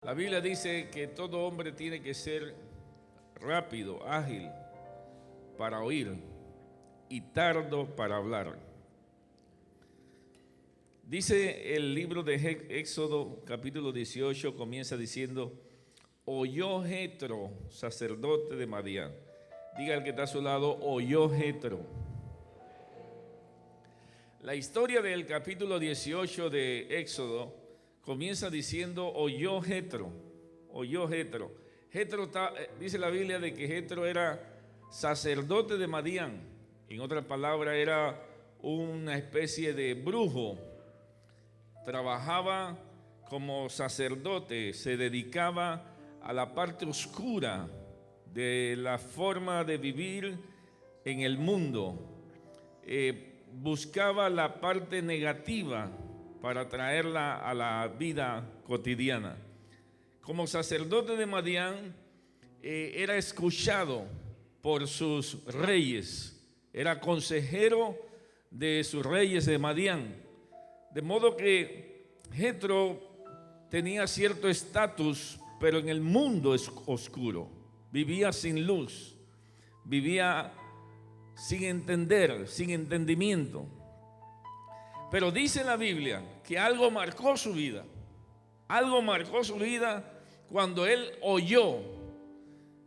La Biblia dice que todo hombre tiene que ser rápido, ágil para oír y tardo para hablar. Dice el libro de Éxodo capítulo 18, comienza diciendo: oyó Jetro, sacerdote de Madián. Diga al que está a su lado: oyó Jetro. La historia del capítulo 18 de Éxodo comienza diciendo: oyó Jetro, oyó Jetro. Jetro dice la Biblia de que Jetro era sacerdote de Madián. En otras palabras, era una especie de brujo. Trabajaba como sacerdote, se dedicaba a la parte oscura de la forma de vivir en el mundo. Buscaba la parte negativa para traerla a la vida cotidiana. Como sacerdote de Madián, era escuchado por sus reyes, era consejero de sus reyes de Madián. De modo que Jetro tenía cierto estatus, pero en el mundo es oscuro. Vivía sin luz, vivía sin entender, sin entendimiento. Pero dice la Biblia que algo marcó su vida. Algo marcó su vida cuando él oyó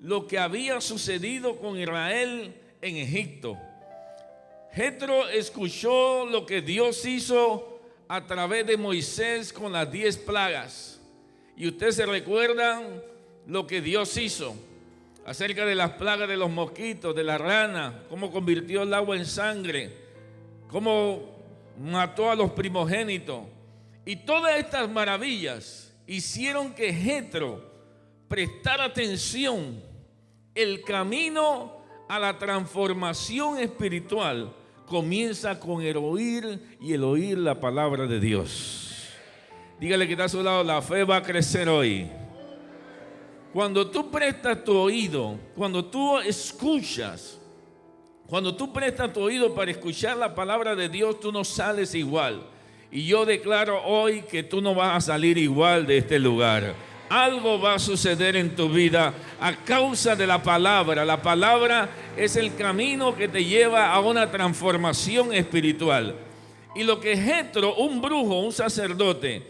lo que había sucedido con Israel en Egipto. Jetro escuchó lo que Dios hizo a través de Moisés con las 10 plagas. Y ustedes se recuerdan lo que Dios hizo acerca de las plagas de los mosquitos, de la rana, cómo convirtió el agua en sangre, cómo mató a los primogénitos. Y todas estas maravillas hicieron que Jetro prestara atención. El camino a la transformación espiritual comienza con el oír y el oír la palabra de Dios. Dígale que está a su lado: la fe va a crecer hoy. Cuando tú prestas tu oído, cuando tú escuchas, cuando tú prestas tu oído para escuchar la palabra de Dios, tú no sales igual. Y yo declaro hoy que tú no vas a salir igual de este lugar. Algo va a suceder en tu vida a causa de la palabra. La palabra es el camino que te lleva a una transformación espiritual. Y lo que Jetro, un brujo, un sacerdote,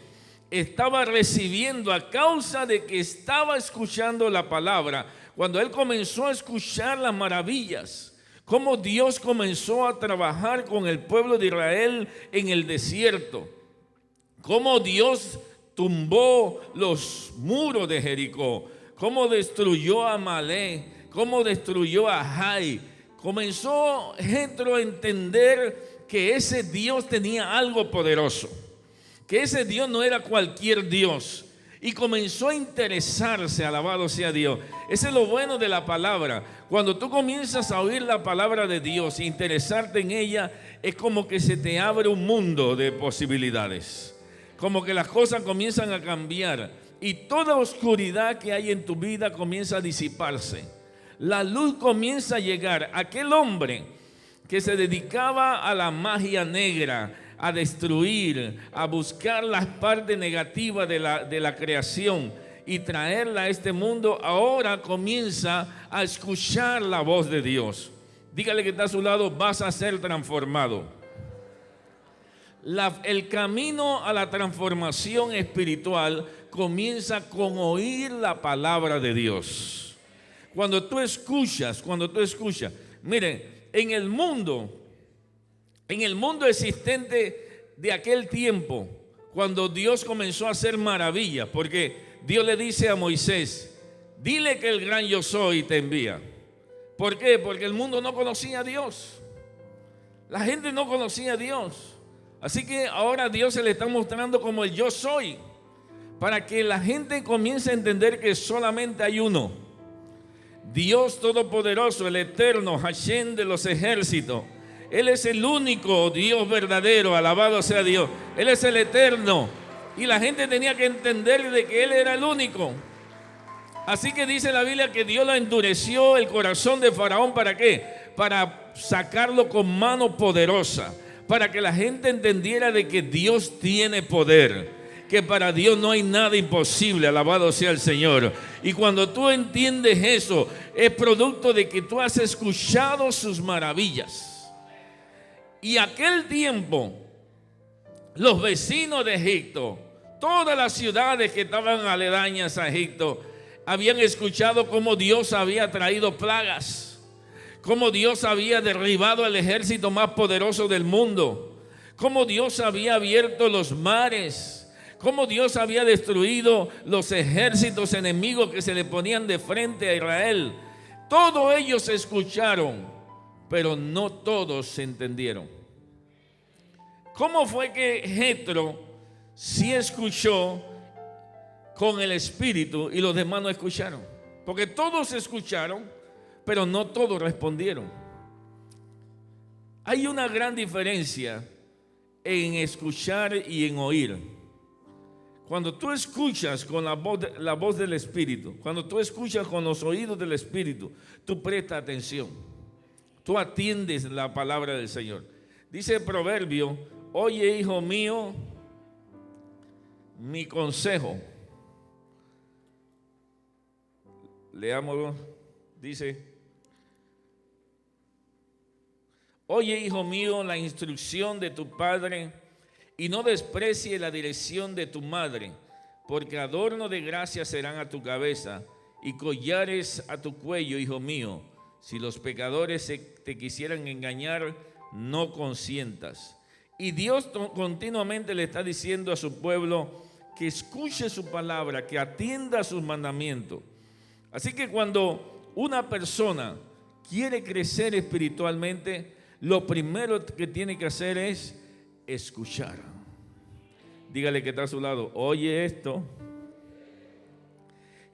estaba recibiendo a causa de que estaba escuchando la palabra, cuando él comenzó a escuchar las maravillas, cómo Dios comenzó a trabajar con el pueblo de Israel en el desierto, cómo Dios tumbó los muros de Jericó, cómo destruyó a Amalek, cómo destruyó a Jai. Comenzó Jetro a entender que ese Dios tenía algo poderoso, que ese Dios no era cualquier Dios, y comenzó a interesarse. Alabado sea Dios. Ese es lo bueno de la palabra. Cuando tú comienzas a oír la palabra de Dios e interesarte en ella, es como que se te abre un mundo de posibilidades, como que las cosas comienzan a cambiar y toda oscuridad que hay en tu vida comienza a disiparse. La luz comienza a llegar. Aquel hombre que se dedicaba a la magia negra, a destruir, a buscar las partes negativas de la creación y traerla a este mundo, ahora comienza a escuchar la voz de Dios. Dígale que está a su lado: vas a ser transformado. El camino a la transformación espiritual comienza con oír la palabra de Dios. Cuando tú escuchas, mire, en el mundo existente de aquel tiempo, cuando Dios comenzó a hacer maravillas, porque Dios le dice a Moisés: dile que el gran yo soy te envía. ¿Por qué? Porque el mundo no conocía a Dios. La gente no conocía a Dios. Así que ahora Dios se le está mostrando como el yo soy, para que la gente comience a entender que solamente hay uno, Dios Todopoderoso, el Eterno, Hashem de los ejércitos. Él es el único Dios verdadero, alabado sea Dios. Él es el Eterno. Y la gente tenía que entender de que Él era el único. Así que dice la Biblia que Dios le endureció el corazón de Faraón. ¿Para qué? Para sacarlo con mano poderosa, para que la gente entendiera de que Dios tiene poder. que para Dios no hay nada imposible, alabado sea el Señor. Y cuando tú entiendes eso, es producto de que tú has escuchado sus maravillas. Y aquel tiempo, los vecinos de Egipto, todas las ciudades que estaban aledañas a Egipto, habían escuchado cómo Dios había traído plagas, cómo Dios había derribado el ejército más poderoso del mundo, cómo Dios había abierto los mares, cómo Dios había destruido los ejércitos enemigos que se le ponían de frente a Israel. Todos ellos escucharon, pero no todos se entendieron. ¿Cómo fue que Jetro sí escuchó con el espíritu y los demás no escucharon? Porque todos escucharon, pero no todos respondieron. Hay una gran diferencia en escuchar y en oír. Cuando tú escuchas con la voz del Espíritu, cuando tú escuchas con los oídos del Espíritu, tú prestas atención, tú atiendes la palabra del Señor. Dice el proverbio: oye, hijo mío, mi consejo. Leámoslo. Dice: oye, hijo mío, la instrucción de tu padre, y no desprecie la dirección de tu madre, porque adorno de gracia serán a tu cabeza y collares a tu cuello, hijo mío. Si los pecadores te quisieran engañar, no consientas. Y Dios continuamente le está diciendo a su pueblo que escuche su palabra, que atienda a sus mandamientos. Así que cuando una persona quiere crecer espiritualmente, lo primero que tiene que hacer es escuchar. Dígale que está a su lado: oye esto.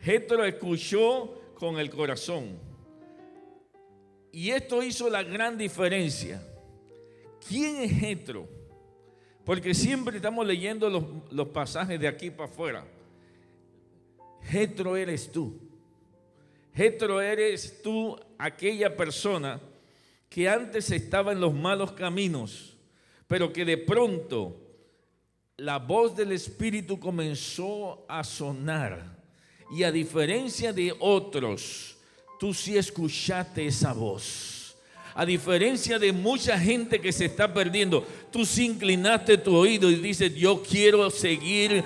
Jetro escuchó con el corazón, y esto hizo la gran diferencia. ¿Quién es Jetro? Porque siempre estamos leyendo los pasajes de aquí para afuera. Jetro eres tú. Jetro eres tú, aquella persona que antes estaba en los malos caminos, pero que de pronto la voz del Espíritu comenzó a sonar. Y a diferencia de otros, tú sí escuchaste esa voz. A diferencia de mucha gente que se está perdiendo, tú sí inclinaste tu oído y dices: yo quiero seguir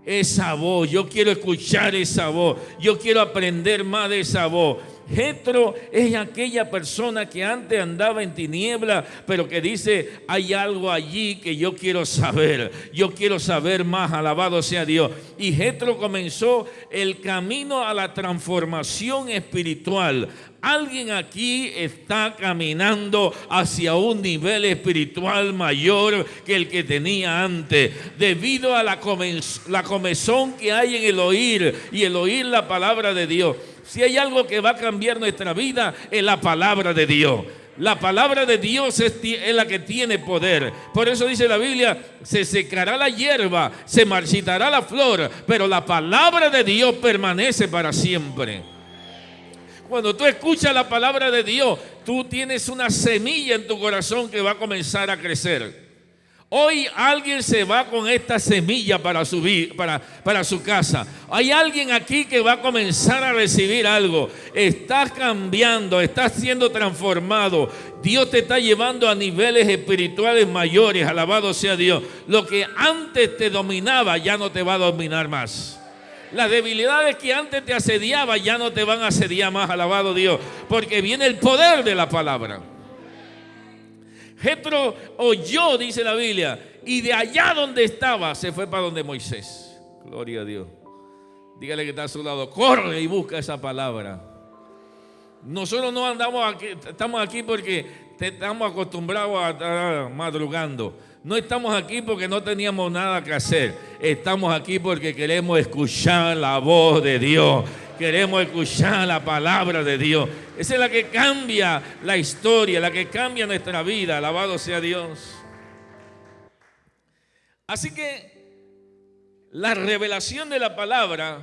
esa voz, yo quiero escuchar esa voz, yo quiero aprender más de esa voz. Jetro es aquella persona que antes andaba en tiniebla, pero que dice: hay algo allí que yo quiero saber más, alabado sea Dios. Y Jetro comenzó el camino a la transformación espiritual. Alguien aquí está caminando hacia un nivel espiritual mayor que el que tenía antes, debido a la comezón que hay en el oír y el oír la palabra de Dios. Si hay algo que va a cambiar nuestra vida, es la palabra de Dios. La palabra de Dios es la que tiene poder. Por eso dice la Biblia: se secará la hierba, se marchitará la flor, pero la palabra de Dios permanece para siempre. Cuando tú escuchas la palabra de Dios, tú tienes una semilla en tu corazón que va a comenzar a crecer. Hoy alguien se va con esta semilla para su casa. Hay alguien aquí que va a comenzar a recibir algo. Estás cambiando, estás siendo transformado. Dios te está llevando a niveles espirituales mayores. Alabado sea Dios. Lo que antes te dominaba ya no te va a dominar más. Las debilidades que antes te asediaban ya no te van a asediar más, alabado Dios, porque viene el poder de la palabra. Jetro oyó, dice la Biblia, y de allá donde estaba se fue para donde Moisés. Gloria a Dios. Dígale que está a su lado: corre y busca esa palabra. Nosotros no andamos aquí, estamos aquí porque estamos acostumbrados a estar madrugando. No estamos aquí porque no teníamos nada que hacer. Estamos aquí porque queremos escuchar la voz de Dios. Queremos escuchar la palabra de Dios. Esa es la que cambia la historia, la que cambia nuestra vida. Alabado sea Dios. Así que la revelación de la palabra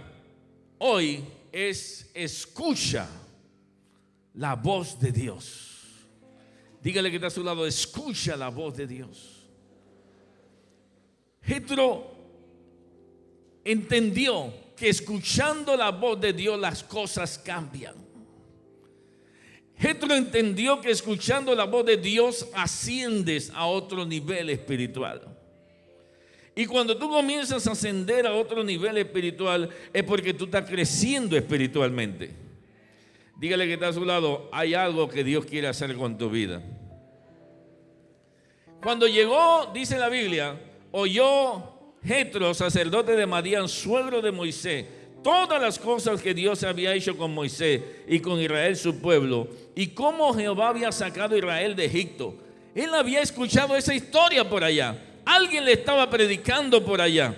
hoy es: escucha la voz de Dios. Dígale que está a su lado: escucha la voz de Dios. Jetro entendió que escuchando la voz de Dios las cosas cambian. Jetro entendió que escuchando la voz de Dios asciendes a otro nivel espiritual. Y cuando tú comienzas a ascender a otro nivel espiritual es porque tú estás creciendo espiritualmente. Dígale que está a su lado, hay algo que Dios quiere hacer con tu vida. Cuando llegó, dice la Biblia, oyó Jetro, sacerdote de Madián, suegro de Moisés, todas las cosas que Dios había hecho con Moisés y con Israel su pueblo, y cómo Jehová había sacado a Israel de Egipto. Él había escuchado esa historia por allá. Alguien le estaba predicando por allá.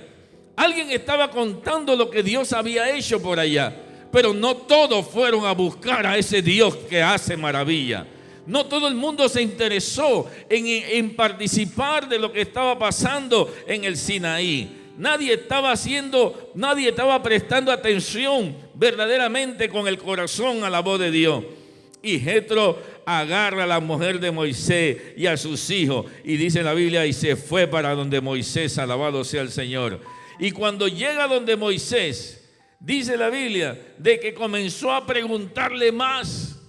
Alguien estaba contando lo que Dios había hecho por allá. Pero no todos fueron a buscar a ese Dios que hace maravilla. No todo el mundo se interesó en participar de lo que estaba pasando en el Sinaí. Nadie estaba prestando atención verdaderamente con el corazón a la voz de Dios. Y Jetro agarra a la mujer de Moisés y a sus hijos, y dice la Biblia, y se fue para donde Moisés, alabado sea el Señor. Y cuando llega donde Moisés, dice la Biblia, de que comenzó a preguntarle más.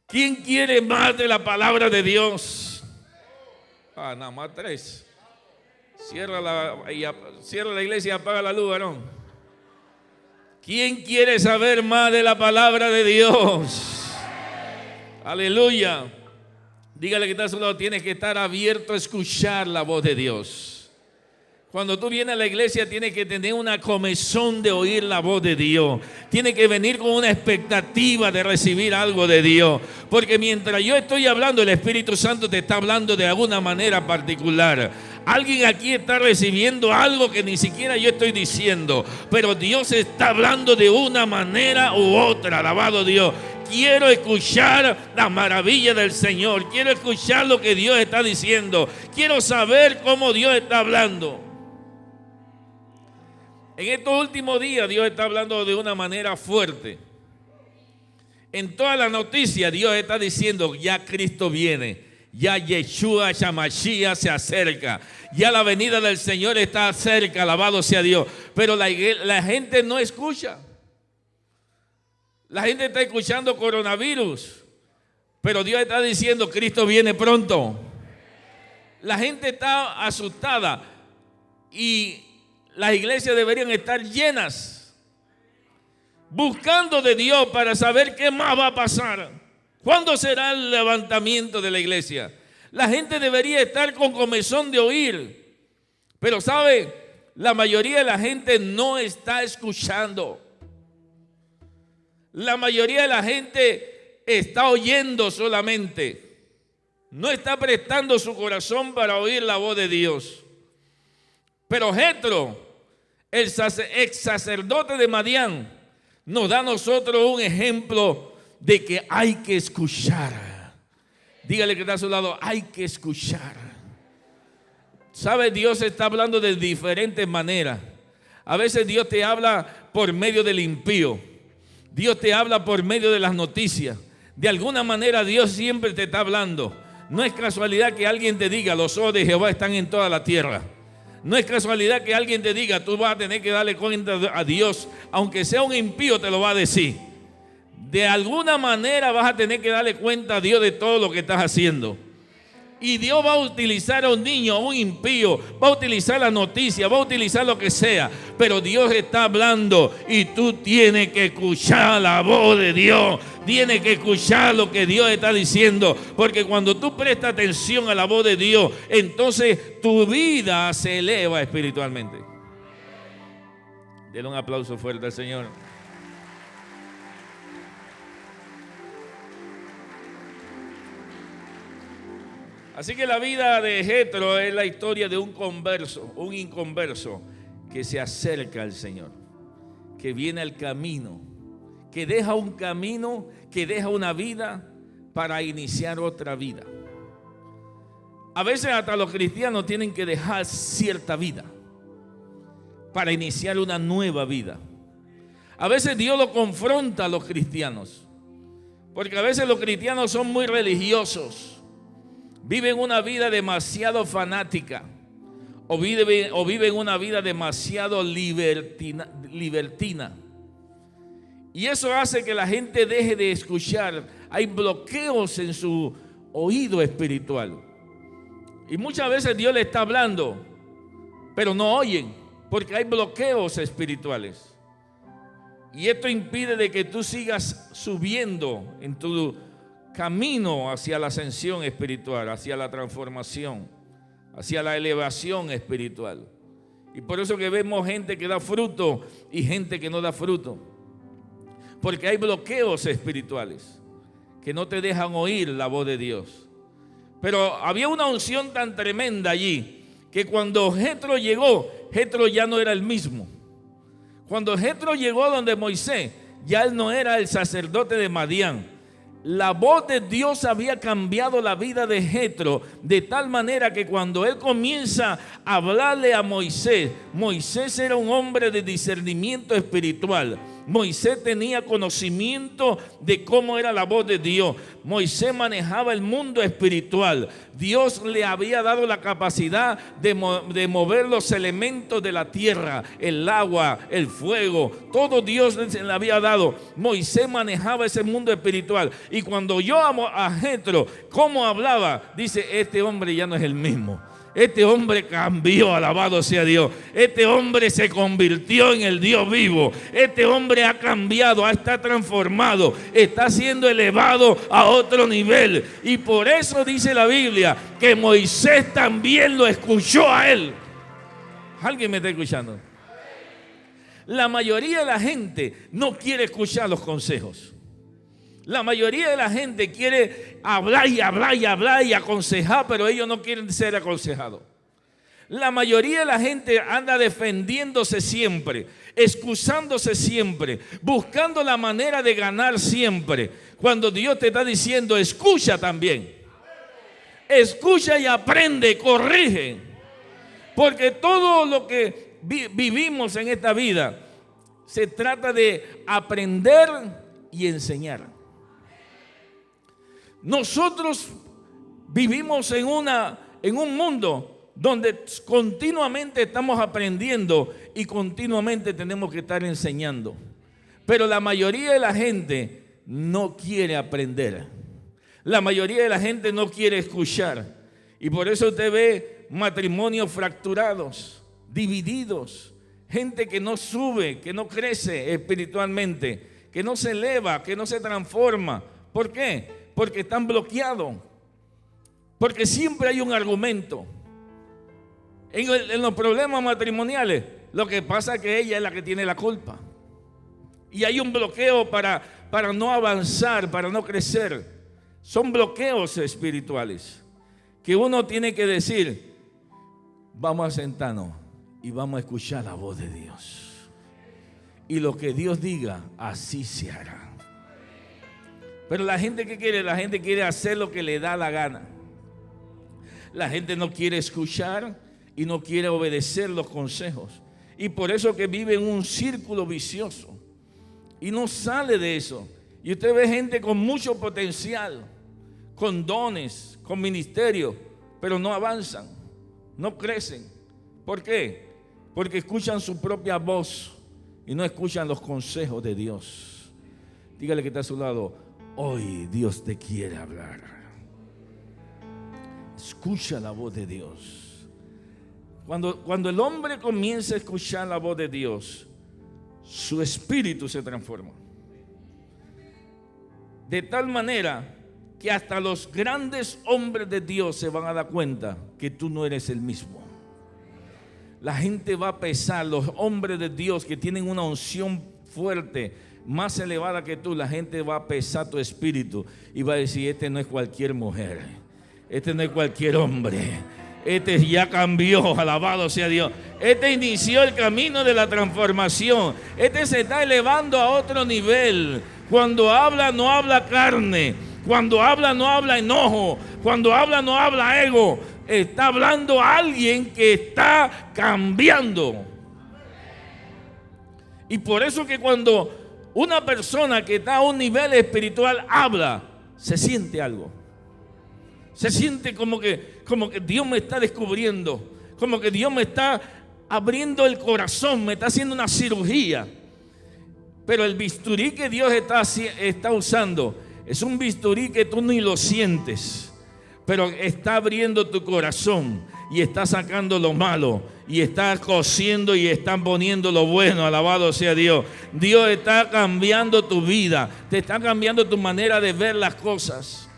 ¿Quién quiere más de la palabra de Dios? Nada más 3. Cierra la iglesia y apaga la luz, varón. ¿Quién quiere saber más de la palabra de Dios? Aleluya. Dígale que está a su lado, tienes que estar abierto a escuchar la voz de Dios. Cuando tú vienes a la iglesia tienes que tener una comezón de oír la voz de Dios. Tienes que venir con una expectativa de recibir algo de Dios. Porque mientras yo estoy hablando, el Espíritu Santo te está hablando de alguna manera particular. Alguien aquí está recibiendo algo que ni siquiera yo estoy diciendo. Pero Dios está hablando de una manera u otra. Alabado Dios. Quiero escuchar la maravilla del Señor. Quiero escuchar lo que Dios está diciendo. Quiero saber cómo Dios está hablando. En estos últimos días Dios está hablando de una manera fuerte. En toda la noticia Dios está diciendo, ya Cristo viene, ya Yeshua Shamashiach se acerca, ya la venida del Señor está cerca, alabado sea Dios. Pero la gente no escucha. La gente está escuchando coronavirus, pero Dios está diciendo, Cristo viene pronto. La gente está asustada y las iglesias deberían estar llenas, buscando de Dios para saber qué más va a pasar. ¿Cuándo será el levantamiento de la iglesia? La gente debería estar con comezón de oír. Pero ¿sabe? La mayoría de la gente no está escuchando. La mayoría de la gente está oyendo solamente. No está prestando su corazón para oír la voz de Dios. Pero Jetro, el ex sacerdote de Madián, nos da a nosotros un ejemplo de que hay que escuchar. Dígale que está a su lado, hay que escuchar. ¿Sabe? Dios está hablando de diferentes maneras. A veces Dios te habla por medio del impío. Dios te habla por medio de las noticias. De alguna manera Dios siempre te está hablando. No es casualidad que alguien te diga, los ojos de Jehová están en toda la tierra. No es casualidad que alguien te diga, tú vas a tener que darle cuenta a Dios, aunque sea un impío te lo va a decir. De alguna manera vas a tener que darle cuenta a Dios de todo lo que estás haciendo. Y Dios va a utilizar a un niño, a un impío, va a utilizar la noticia, va a utilizar lo que sea. Pero Dios está hablando y tú tienes que escuchar la voz de Dios. Tienes que escuchar lo que Dios está diciendo. Porque cuando tú prestas atención a la voz de Dios, entonces tu vida se eleva espiritualmente. Denle un aplauso fuerte al Señor. Así que la vida de Jetro es la historia de un converso, un inconverso que se acerca al Señor, que viene al camino, que deja un camino, que deja una vida para iniciar otra vida. A veces hasta los cristianos tienen que dejar cierta vida para iniciar una nueva vida. A veces Dios lo confronta a los cristianos, porque a veces los cristianos son muy religiosos. Viven una vida demasiado fanática o viven una vida demasiado libertina. Y eso hace que la gente deje de escuchar. Hay bloqueos en su oído espiritual. Y muchas veces Dios le está hablando, pero no oyen, porque hay bloqueos espirituales. Y esto impide de que tú sigas subiendo en tu camino hacia la ascensión espiritual, hacia la transformación, hacia la elevación espiritual. Y por eso que vemos gente que da fruto y gente que no da fruto. Porque hay bloqueos espirituales que no te dejan oír la voz de Dios. Pero había una unción tan tremenda allí que cuando Jetro llegó, Jetro ya no era el mismo. Cuando Jetro llegó donde Moisés, ya él no era el sacerdote de Madián. La voz de Dios había cambiado la vida de Jetro de tal manera que cuando él comienza a hablarle a Moisés, Moisés era un hombre de discernimiento espiritual. Moisés tenía conocimiento de cómo era la voz de Dios. Moisés manejaba el mundo espiritual. Dios le había dado la capacidad de mover los elementos de la tierra, el agua, el fuego. Todo Dios le había dado. Moisés manejaba ese mundo espiritual. Y cuando yo amo a Jetro, cómo hablaba, dice, este hombre ya no es el mismo. Este hombre cambió, alabado sea Dios. Este hombre se convirtió en el Dios vivo. Este hombre ha cambiado, está transformado, está siendo elevado a otro nivel. Y por eso dice la Biblia que Moisés también lo escuchó a él. ¿Alguien me está escuchando? La mayoría de la gente no quiere escuchar los consejos. La mayoría de la gente quiere hablar y hablar y hablar y aconsejar, pero ellos no quieren ser aconsejados. La mayoría de la gente anda defendiéndose siempre, excusándose siempre, buscando la manera de ganar siempre. Cuando Dios te está diciendo, escucha también. Escucha y aprende, corrige. Porque todo lo que vivimos en esta vida se trata de aprender y enseñar. Nosotros vivimos en un mundo donde continuamente estamos aprendiendo y continuamente tenemos que estar enseñando. Pero la mayoría de la gente no quiere aprender. La mayoría de la gente no quiere escuchar. Y por eso usted ve matrimonios fracturados, divididos, gente que no sube, que no crece espiritualmente, que no se eleva, que no se transforma. ¿Por qué? Porque están bloqueados. Porque siempre hay un argumento. En los problemas matrimoniales, lo que pasa es que ella es la que tiene la culpa. Y hay un bloqueo para no avanzar, para no crecer. Son bloqueos espirituales que uno tiene que decir, vamos a sentarnos y vamos a escuchar la voz de Dios. Y lo que Dios diga, así se hará. Pero la gente, ¿qué quiere? La gente quiere hacer lo que le da la gana. La gente no quiere escuchar y no quiere obedecer los consejos. Y por eso que vive en un círculo vicioso. Y no sale de eso. Y usted ve gente con mucho potencial, con dones, con ministerio, pero no avanzan, no crecen. ¿Por qué? Porque escuchan su propia voz y no escuchan los consejos de Dios. Dígale que está a su lado, hoy Dios te quiere hablar. Escucha la voz de Dios. Cuando el hombre comienza a escuchar la voz de Dios, su espíritu se transforma. De tal manera que hasta los grandes hombres de Dios se van a dar cuenta que tú no eres el mismo. La gente va a pesar, los hombres de Dios que tienen una unción fuerte, más elevada que tú, la gente va a pesar tu espíritu y va a decir, este no es cualquier mujer, este no es cualquier hombre, este ya cambió, alabado sea Dios, este inició el camino de la transformación, este se está elevando a otro nivel. Cuando habla no habla carne, cuando habla no habla enojo, cuando habla no habla ego, está hablando a alguien que está cambiando. Y por eso que cuando una persona que está a un nivel espiritual habla, se siente algo. Se siente como que Dios me está descubriendo, como que Dios me está abriendo el corazón, me está haciendo una cirugía. Pero el bisturí que Dios está usando es un bisturí que tú ni lo sientes, pero está abriendo tu corazón y está sacando lo malo y está cosiendo y está poniendo lo bueno. Alabado sea Dios. Dios está cambiando tu vida, te está cambiando tu manera de ver las cosas.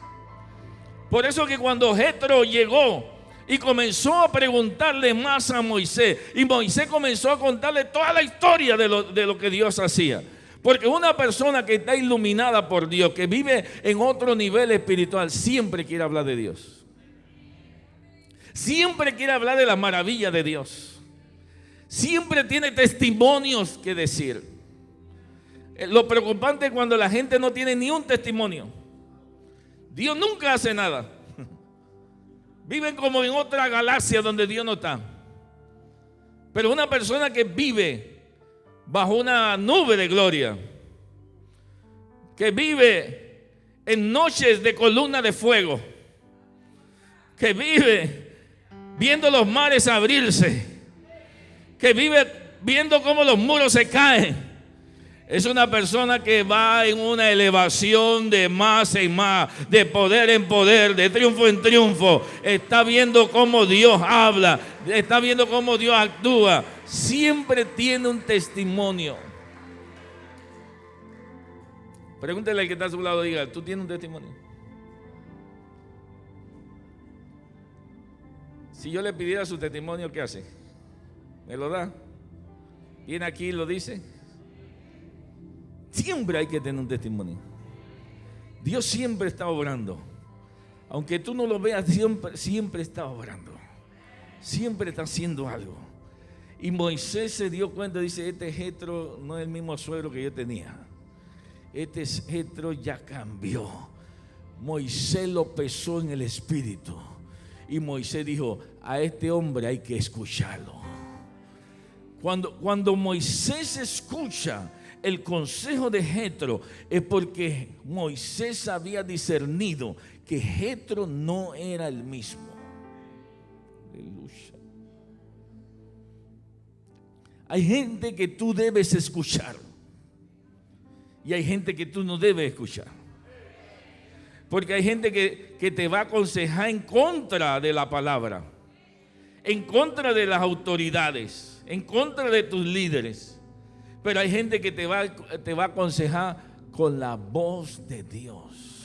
Por eso que cuando Jetro llegó y comenzó a preguntarle más a Moisés, y Moisés comenzó a contarle toda la historia de lo que Dios hacía. Porque una persona que está iluminada por Dios, que vive en otro nivel espiritual, siempre quiere hablar de Dios. Siempre quiere hablar de la maravilla de Dios. Siempre tiene testimonios que decir. Lo preocupante es cuando la gente no tiene ni un testimonio. Dios nunca hace nada. Viven como en otra galaxia donde Dios no está. Pero una persona que vive bajo una nube de gloria, que vive en noches de columna de fuego, que vive viendo los mares abrirse, que vive viendo cómo los muros se caen, es una persona que va en una elevación de más en más, de poder en poder, de triunfo en triunfo. Está viendo cómo Dios habla, está viendo cómo Dios actúa. Siempre tiene un testimonio. Pregúntele al que está a su lado, diga, ¿tú tienes un testimonio? Si yo le pidiera su testimonio, ¿qué hace? ¿Me lo da? ¿Viene aquí y lo dice? Siempre hay que tener un testimonio. Dios siempre está obrando. Aunque tú no lo veas, siempre está obrando. Siempre está haciendo algo. Y Moisés se dio cuenta, dice, este Jetro no es el mismo suegro que yo tenía. Este Jetro ya cambió. Moisés lo pesó en el espíritu. Y Moisés dijo, a este hombre hay que escucharlo. Cuando Moisés escucha el consejo de Jetro, es porque Moisés había discernido que Jetro no era el mismo. Aleluya. Hay gente que tú debes escuchar y hay gente que tú no debes escuchar. Porque hay gente que te va a aconsejar en contra de la palabra, en contra de las autoridades, en contra de tus líderes. Pero hay gente que te va a aconsejar con la voz de Dios.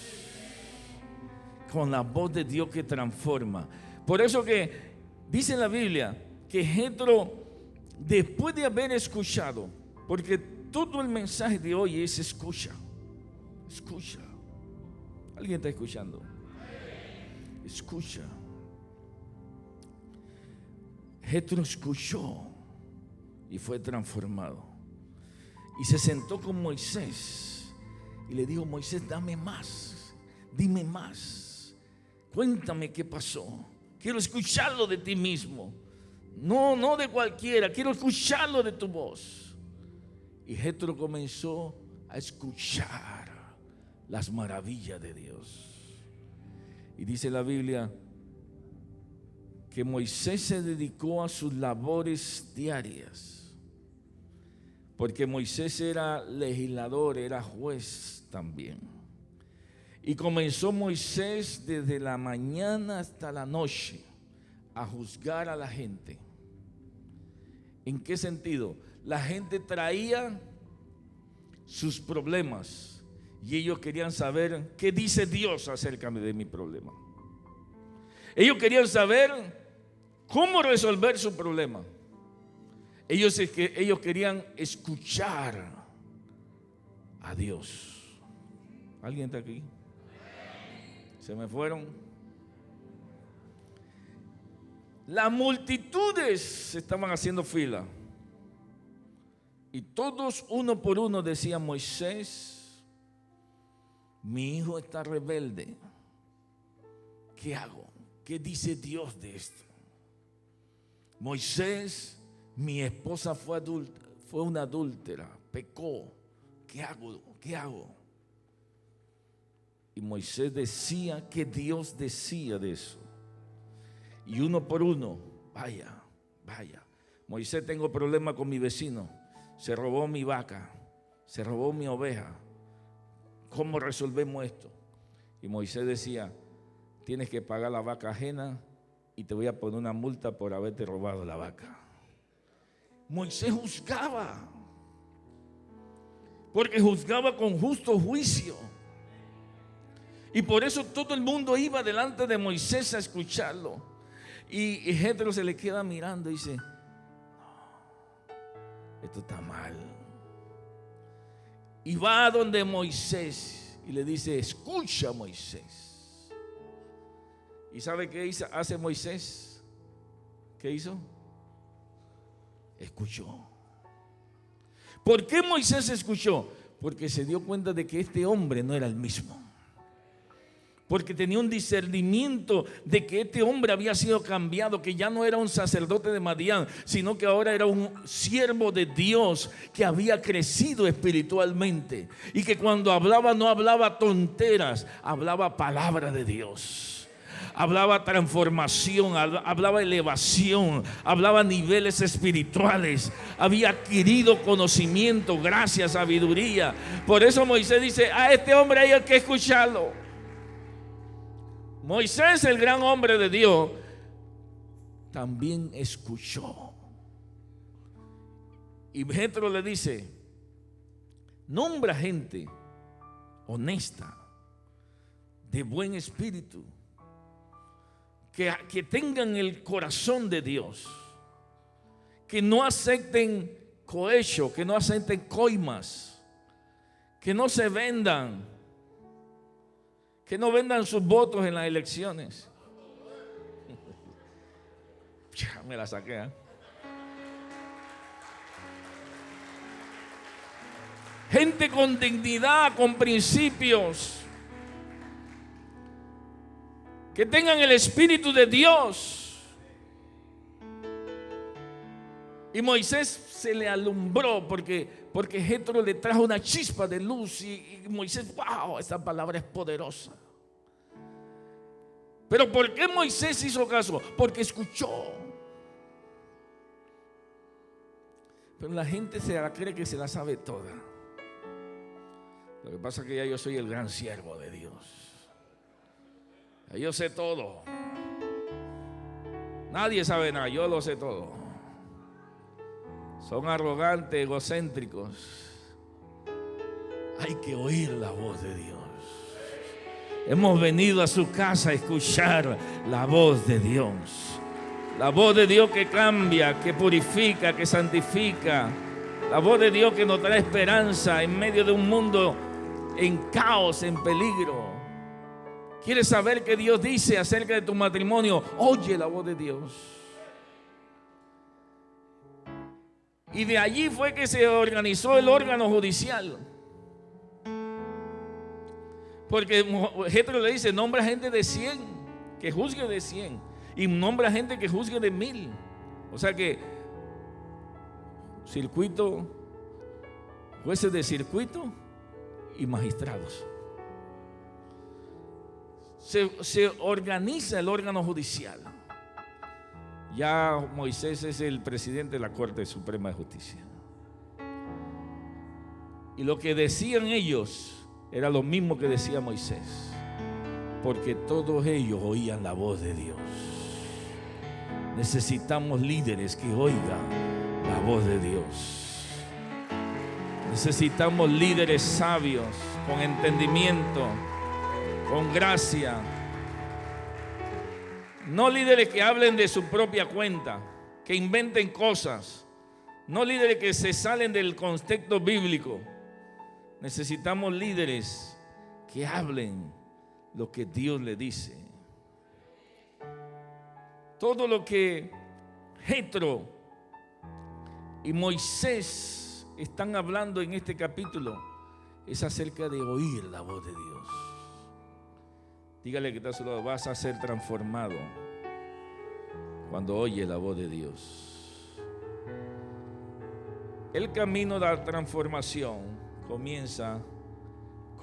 Con la voz de Dios que transforma. Por eso que dice la Biblia que Jetro, después de haber escuchado, porque todo el mensaje de hoy es escucha. Escucha. ¿Alguien está escuchando? Escucha. Jetro escuchó y fue transformado. Y se sentó con Moisés y le dijo, Moisés, dame más, dime más, cuéntame qué pasó. Quiero escucharlo de ti mismo, no de cualquiera, quiero escucharlo de tu voz. Y Jetro comenzó a escuchar las maravillas de Dios. Y dice la Biblia que Moisés se dedicó a sus labores diarias. Porque Moisés era legislador, era juez también. Y comenzó Moisés desde la mañana hasta la noche a juzgar a la gente. ¿En qué sentido? La gente traía sus problemas y ellos querían saber qué dice Dios acerca de mi problema. Ellos querían saber cómo resolver su problema. Ellos querían escuchar a Dios. ¿Alguien está aquí? ¿Se me fueron? Las multitudes estaban haciendo fila. Y todos uno por uno decían, Moisés, mi hijo está rebelde. ¿Qué hago? ¿Qué dice Dios de esto? Moisés, mi esposa fue una adúltera, pecó. ¿Qué hago? ¿Qué hago? Y Moisés decía que Dios decía de eso. Y uno por uno, vaya, Vaya, Moisés, tengo problema con mi vecino. Se robó mi vaca, se robó mi oveja. ¿Cómo resolvemos esto? Y Moisés decía, tienes que pagar la vaca ajena y te voy a poner una multa por haberte robado la vaca. Moisés juzgaba, porque juzgaba con justo juicio. Y por eso todo el mundo iba delante de Moisés a escucharlo. Y Jetro se le queda mirando y dice, no, esto está mal. Y va a donde Moisés y le dice, escucha, Moisés. ¿Y sabe qué hace Moisés? ¿Qué hizo? Escuchó. ¿Por qué Moisés escuchó? Porque se dio cuenta de que este hombre no era el mismo. Porque tenía un discernimiento de que este hombre había sido cambiado, que ya no era un sacerdote de Madián, sino que ahora era un siervo de Dios que había crecido espiritualmente y que cuando hablaba no hablaba tonteras, hablaba palabra de Dios. Hablaba transformación, hablaba elevación, hablaba niveles espirituales, había adquirido conocimiento, gracia, sabiduría. Por eso Moisés dice, a este hombre hay que escucharlo. Moisés, el gran hombre de Dios, también escuchó. Y Jetro le dice, nombra gente honesta, de buen espíritu, que tengan el corazón de Dios, que no acepten cohecho, que no acepten coimas, que no se vendan, que no vendan sus votos en las elecciones. Ya me la saqué, ¿eh? Gente con dignidad, con principios, que tengan el Espíritu de Dios. Y Moisés se le alumbró porque Jetro le trajo una chispa de luz y Moisés, wow, esta palabra es poderosa. Pero ¿por qué Moisés hizo caso? Porque escuchó. Pero la gente se la cree que se la sabe toda. Lo que pasa es que ya yo soy el gran siervo de Dios. Ya yo sé todo. Nadie sabe nada, yo lo sé todo. Son arrogantes, egocéntricos. Hay que oír la voz de Dios. Hemos venido a su casa a escuchar la voz de Dios. La voz de Dios que cambia, que purifica, que santifica. La voz de Dios que nos trae esperanza en medio de un mundo en caos, en peligro. ¿Quieres saber qué Dios dice acerca de tu matrimonio? Oye la voz de Dios. Y de allí fue que se organizó el órgano judicial. Porque Jetro le dice, nombra gente de 100, que juzgue de 100. Y nombra gente que juzgue de 1000. O sea que circuito, jueces de circuito y magistrados. Se organiza el órgano judicial. Ya Moisés es el presidente de la Corte Suprema de Justicia. Y lo que decían ellos era lo mismo que decía Moisés, porque todos ellos oían la voz de Dios. Necesitamos líderes que oigan la voz de Dios. Necesitamos líderes sabios, con entendimiento, con gracia. No líderes que hablen de su propia cuenta, que inventen cosas. No líderes que se salen del contexto bíblico. Necesitamos líderes que hablen lo que Dios le dice. Todo lo que Jetro y Moisés están hablando en este capítulo es acerca de oír la voz de Dios. Dígale que está a su lado, vas a ser transformado cuando oyes la voz de Dios. El camino de la transformación comienza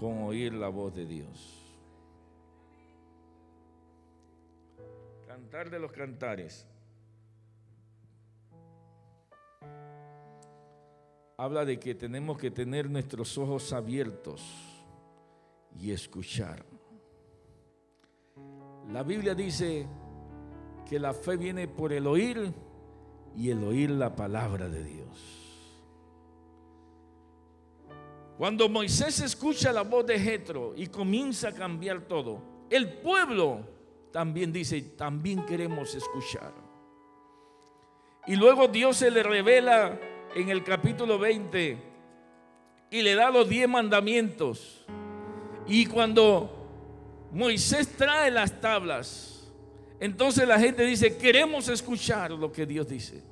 con oír la voz de Dios. Cantar de los Cantares, habla de que tenemos que tener nuestros ojos abiertos y escuchar. La Biblia dice que la fe viene por el oír y el oír la palabra de Dios. Cuando Moisés escucha la voz de Jetro y comienza a cambiar todo, el pueblo también dice, también queremos escuchar. Y luego Dios se le revela en el capítulo 20 y le da los 10 mandamientos. Y cuando Moisés trae las tablas, entonces la gente dice, queremos escuchar lo que Dios dice,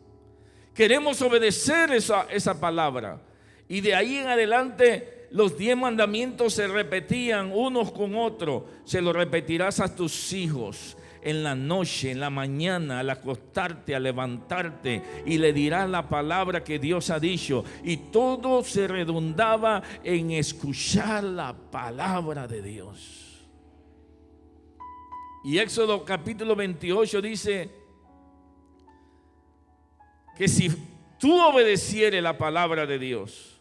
queremos obedecer esa palabra. Y de ahí en adelante los 10 mandamientos se repetían unos con otros. Se los repetirás a tus hijos en la noche, en la mañana, al acostarte, al levantarte, y le dirás la palabra que Dios ha dicho. Y todo se redundaba en escuchar la palabra de Dios. Y Éxodo capítulo 28 dice que si tú obedecieres la palabra de Dios,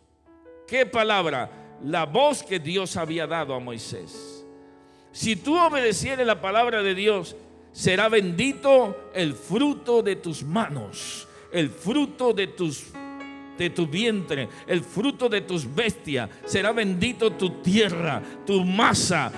¿qué palabra? La voz que Dios había dado a Moisés. Si tú obedecieres la palabra de Dios, será bendito el fruto de tus manos, el fruto de tu vientre, el fruto de tus bestias. Será bendito tu tierra, tu masa,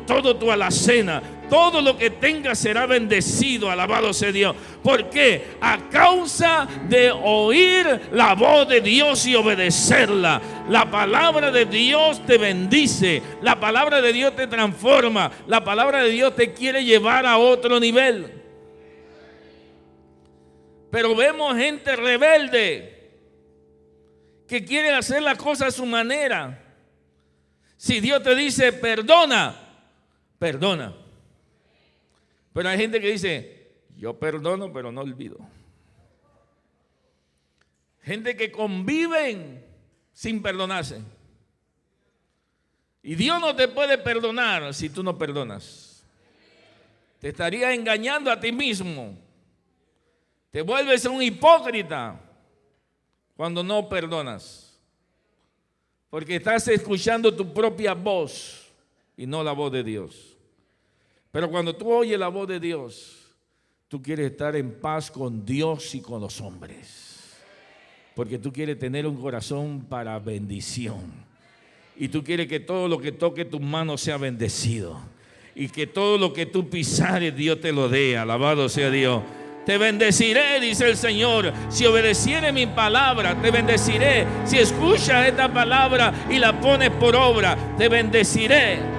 todo tu alacena. Todo lo que tengas será bendecido. Alabado sea Dios. ¿Por qué? A causa de oír la voz de Dios y obedecerla. La palabra de Dios te bendice. La palabra de Dios te transforma. La palabra de Dios te quiere llevar a otro nivel. Pero vemos gente rebelde que quiere hacer las cosas a su manera. Si Dios te dice perdona, perdona. Pero hay gente que dice, yo perdono pero no olvido. Gente que conviven sin perdonarse. Y Dios no te puede perdonar si tú no perdonas. Te estarías engañando a ti mismo. Te vuelves un hipócrita cuando no perdonas. Porque estás escuchando tu propia voz y no la voz de Dios. Pero cuando tú oyes la voz de Dios, tú quieres estar en paz con Dios y con los hombres. Porque tú quieres tener un corazón para bendición. Y tú quieres que todo lo que toque tus manos sea bendecido. Y que todo lo que tú pisares, Dios te lo dé. Alabado sea Dios. Te bendeciré, dice el Señor, si obedeciere mi palabra. Te bendeciré si escuchas esta palabra y la pones por obra. Te bendeciré.